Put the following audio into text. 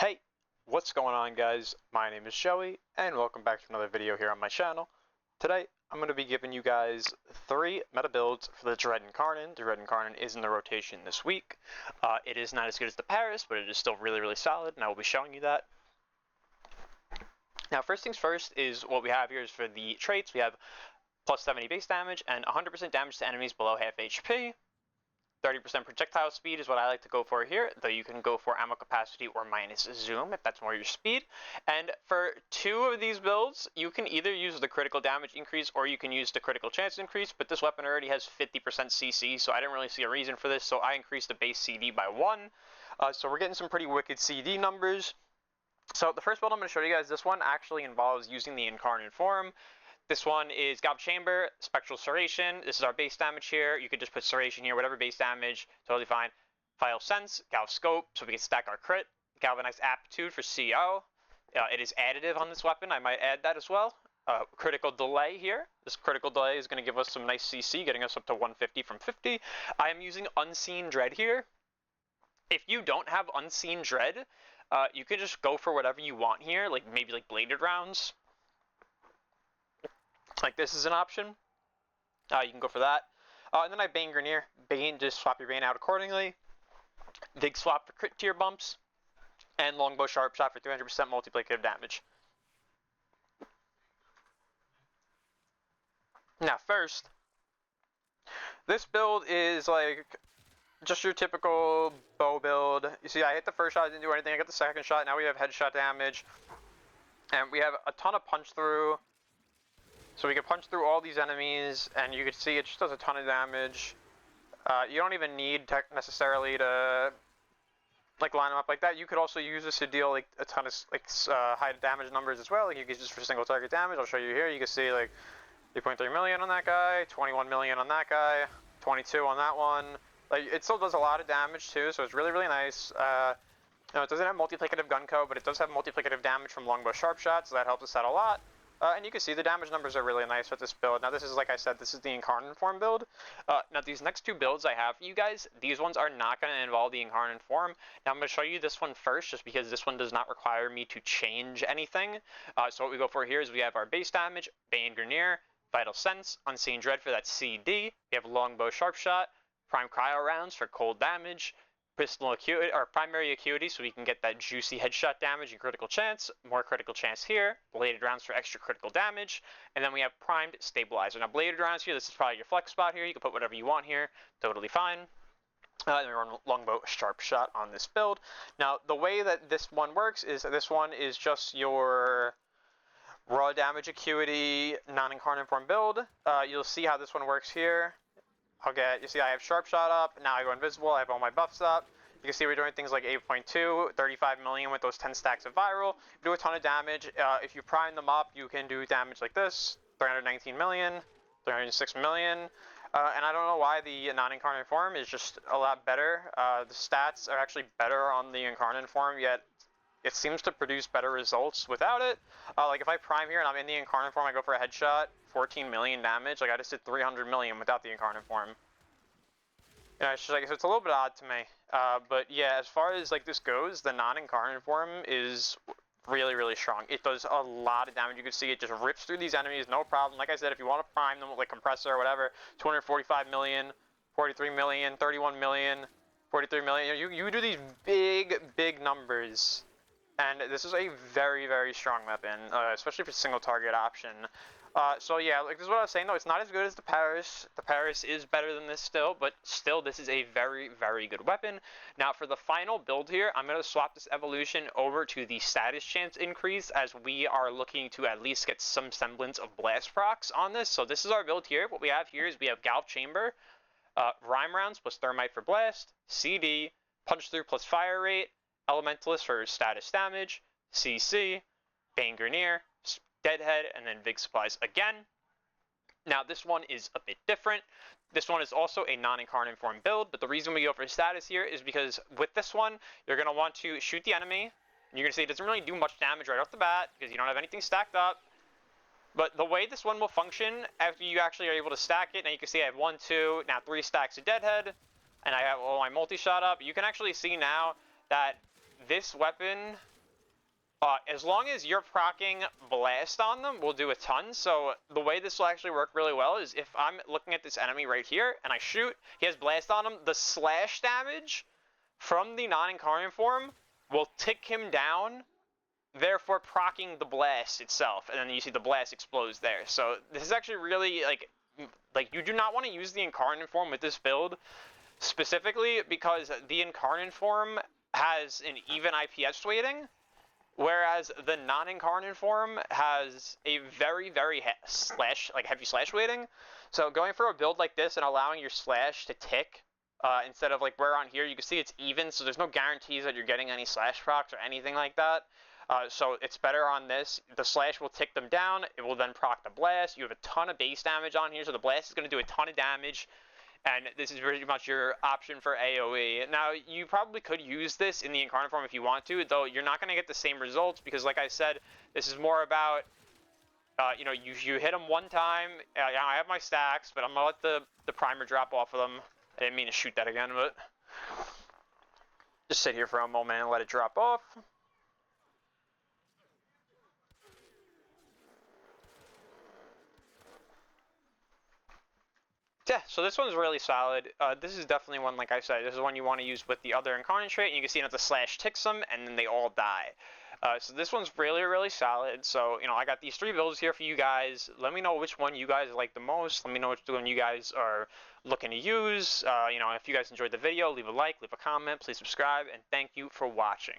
Hey, what's going on guys? My name is Joey, and welcome back to another video here on my channel. Today, I'm going to be giving you guys 3 meta builds for the Dread Incarnon. The Dread Incarnon is in the rotation this week. It is not as good as the Paris, but it is still really solid, and I will be showing you that. Now, first things first is what we have here is for the traits. We have plus 70 base damage and 100% damage to enemies below half HP. 30% projectile speed is what I like to go for here, though you can go for ammo capacity or minus zoom if that's more your speed. And for 2 of these builds, you can either use the critical damage increase or you can use the critical chance increase, but this weapon already has 50% CC, so I didn't really see a reason for this, so I increased the base CD by 1. So we're getting some pretty wicked CD numbers. So the first build I'm going to show you guys, this one actually involves using the Incarnon form. This one is Galv Chamber, Spectral Serration. This is our base damage here. You could just put Serration here, whatever base damage, totally fine. Vital Sense, Galv Scope, so we can stack our crit. Galvanized Aptitude for CO. It is additive on this weapon. I might add that as well. Critical Delay here. This critical delay is going to give us some nice CC, getting us up to 150 from 50. I am using Unseen Dread here. If you don't have Unseen Dread, you can just go for whatever you want here, like maybe like bladed rounds. Like this is an option. You can go for that. And then I have Bane Grenier. Bane, just swap your Bane out accordingly. Dig swap for crit tier bumps. And Longbow Sharp Shot for 300% multiplicative damage. Now first, this build is like just your typical bow build. You see I hit the first shot, didn't do anything. I got the second shot, now we have headshot damage. And we have a ton of punch through. So we can punch through all these enemies, and you can see it just does a ton of damage. You don't even need necessarily to like line them up like that. You could also use this to deal like a ton of like high damage numbers as well. Like you can use this for single target damage. I'll show you here. You can see like 3.3 million on that guy, 21 million on that guy, 22 on that one. Like it still does a lot of damage too, so it's really nice. It doesn't have multiplicative gun co, but it does have multiplicative damage from longbow sharp shot, so that helps us out a lot. And you can see the damage numbers are really nice with this build. Now this is, like I said, this is the Incarnon form build. Now these next 2 builds I have for you guys, these ones are not going to involve the Incarnon form. Now I'm going to show you this one first, just because this one does not require me to change anything. So what we go for here is we have our base damage, Bane Grenier, Vital Sense, Unseen Dread for that CD. We have Longbow Sharp Shot, Prime Cryo rounds for cold damage, Pistol Acuity, or Primary Acuity, so we can get that juicy headshot damage and critical chance. More critical chance here. Bladed rounds for extra critical damage. And then we have Primed Stabilizer. Now, bladed rounds here, this is probably your flex spot here. You can put whatever you want here. Totally fine. And we run Longbow Sharp Shot on this build. Now, the way that this one works is this one is just your raw damage acuity non-incarnate form build. You'll see how this one works here. You see I have Sharp Shot up, now I go invisible, I have all my buffs up. You can see we're doing things like 8.2, 35 million with those 10 stacks of viral. You do a ton of damage. If you prime them up, you can do damage like this, 319 million, 306 million. And I don't know why the non-incarnate form is just a lot better. The stats are actually better on the incarnate form, yet it seems to produce better results without it. Like if I prime here and I'm in the incarnate form, I go for a headshot, 14 million damage. Like I just did 300 million without the incarnate form. You know, it's just like, so it's a little bit odd to me. But yeah, as far as like this goes, the non-incarnate form is really strong. It does a lot of damage. You can see it just rips through these enemies, no problem. Like I said, if you want to prime them with like compressor or whatever, 245 million, 43 million, 31 million, 43 million. You do these big numbers. And this is a very strong weapon, especially for single target option. So yeah, like this is what I was saying though, it's not as good as the Paris. The Paris is better than this still, but still this is a very good weapon. Now for the final build here, I'm going to swap this evolution over to the status chance increase, as we are looking to at least get some semblance of blast procs on this. So this is our build here. What we have here is we have Galv Chamber, Rhyme rounds plus Thermite for blast, CD, Punch Through plus fire rate, Elementalist for status damage, CC, Bane Grenier, Deadhead, and then Vig Supplies again. Now this one is a bit different. This one is also a non-incarnate form build, but the reason we go for status here is because with this one, you're going to want to shoot the enemy. And you're going to see it doesn't really do much damage right off the bat because you don't have anything stacked up. But the way this one will function after you actually are able to stack it, now you can see I have 1, 2, now 3 stacks of Deadhead, and I have all my multi-shot up. You can actually see now that this weapon As long as you're proccing blast on them, we'll do a ton. So the way this will actually work really well is if I'm looking at this enemy right here and I shoot, he has blast on him, the slash damage from the non-incarnon form will tick him down, therefore proccing the blast itself, and then you see the blast explodes there. So this is actually really like you do not want to use the incarnon form with this build specifically because the incarnon form has an even IPS weighting, whereas the non-incarnon form has a very, very heavy slash weighting. So going for a build like this and allowing your slash to tick instead of like where on here, you can see it's even, so there's no guarantees that you're getting any slash procs or anything like that. So it's better on this. The slash will tick them down. It will then proc the blast. You have a ton of base damage on here, so the blast is going to do a ton of damage. And this is pretty much your option for AoE. Now, you probably could use this in the incarnate form if you want to, though you're not going to get the same results because, like I said, this is more about, you hit them one time. I have my stacks, but I'm going to let the primer drop off of them. I didn't mean to shoot that again, but just sit here for a moment and let it drop off. Yeah, so this one's really solid. This is definitely one, like I said, this is one you want to use with the other incarnate trait, and you can see that the slash ticks them, and then they all die. So this one's really, really solid. So, I got these 3 builds here for you guys. Let me know which one you guys like the most. Let me know which one you guys are looking to use. If you guys enjoyed the video, leave a like, leave a comment, please subscribe, and thank you for watching.